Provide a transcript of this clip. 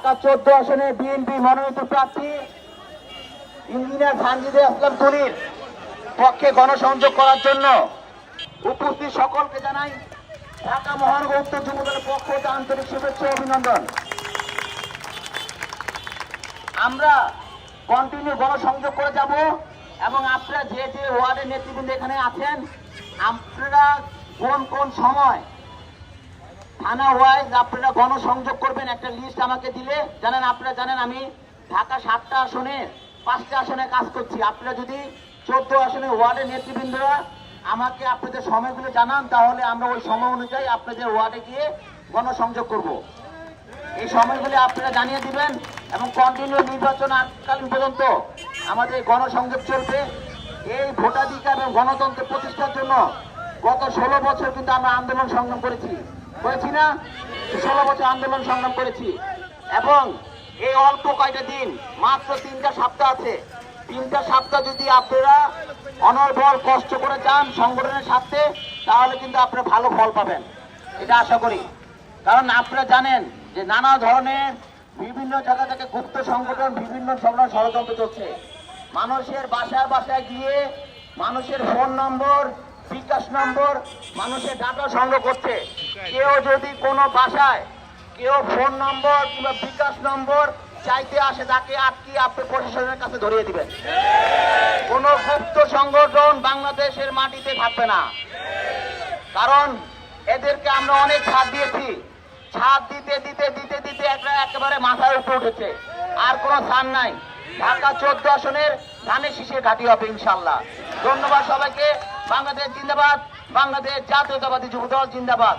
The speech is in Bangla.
ঢাকা 14 আসনে বিএনপি মনোনীত প্রার্থী ইঞ্জিনিয়ার জাহাঙ্গীর আসলাম তুলির পক্ষে গণসংযোগ করার জন্য উপস্থিত সকলকে জানাই ঢাকা মহানগর উত্তর যুবদলের পক্ষ হতে আন্তরিক শুভেচ্ছা ও অভিনন্দন। আমরা কন্টিনিউ গণসংযোগ করে যাব এবং আপনারা যে যে ওয়ার্ডের নেতৃবৃন্দ এখানে আছেন, আপনারা কোন কোন সময় থানা ওয়াইজ আপনারা গণসংযোগ করবেন একটা লিস্ট আমাকে দিলে জানেন। আপনারা জানেন আমি ঢাকা 7টা আসনে 5টা আসনে কাজ করছি। আপনারা যদি 14 আসনে ওয়ার্ডের নেতৃবৃন্দরা আমাকে আপনাদের সময়গুলো জানান, তাহলে আমরা ওই সময় অনুযায়ী আপনাদের ওয়ার্ডে গিয়ে গণসংযোগ করব। এই সময়গুলি আপনারা জানিয়ে দিবেন এবং কন্টিনিউ নির্বাচন কালীন পর্যন্ত আমাদের গণসংযোগ চলবে। এই ভোটাধিকার এবং গণতন্ত্র প্রতিষ্ঠার জন্য গত 16 বছর কিন্তু আমরা আন্দোলন সংগ্রাম করেছি না? 16 বছর আন্দোলন সংগ্রাম করেছি এবং এই অল্প কয়টা দিন, মাত্র 3টা সপ্তাহ আছে, 3টা সপ্তাহ যদি আপনারা অনর্গল কষ্ট করে যান সংগঠনের সাথে, তাহলে কিন্তু আপনারা ভালো ফল পাবেন, এটা আশা করি। কারণ আপনারা জানেন যে নানা ধরনের বিভিন্ন জায়গা থেকে গুপ্ত সংগঠন, বিভিন্ন ধরনের ষড়যন্ত্র চলছে। মানুষের বাসায় বাসায় গিয়ে মানুষের ফোন নম্বর, বিকাশ নম্বর, মানুষের ডাটা সংগ্রহ করছে। কেউ যদি কোনো বাসায় কেউ ফোন নম্বর কিংবা বিকাশ নম্বর চাইতে আসে, তাকে আটকে আপনি প্রশাসনের কাছে ধরিয়ে দিবেন। কোন গুপ্ত সংগঠন বাংলাদেশের মাটিতে থাকবে না, কারণ এদেরকে আমরা অনেক ছাড় দিয়েছি। ছাড় দিতে দিতে দিতে দিতে একেবারে মাথায় উপরে উঠেছে, আর কোনো ছাড় নাই। ঢাকা 14 আসনের ধানের শীষের ঘাঁটি হবে ইনশাল্লাহ। ধন্যবাদ সবাইকে। বাংলাদেশ জিন্দাবাদ, বাংলাদেশ জাতীয়তাবাদী যুবদল জিন্দাবাদ।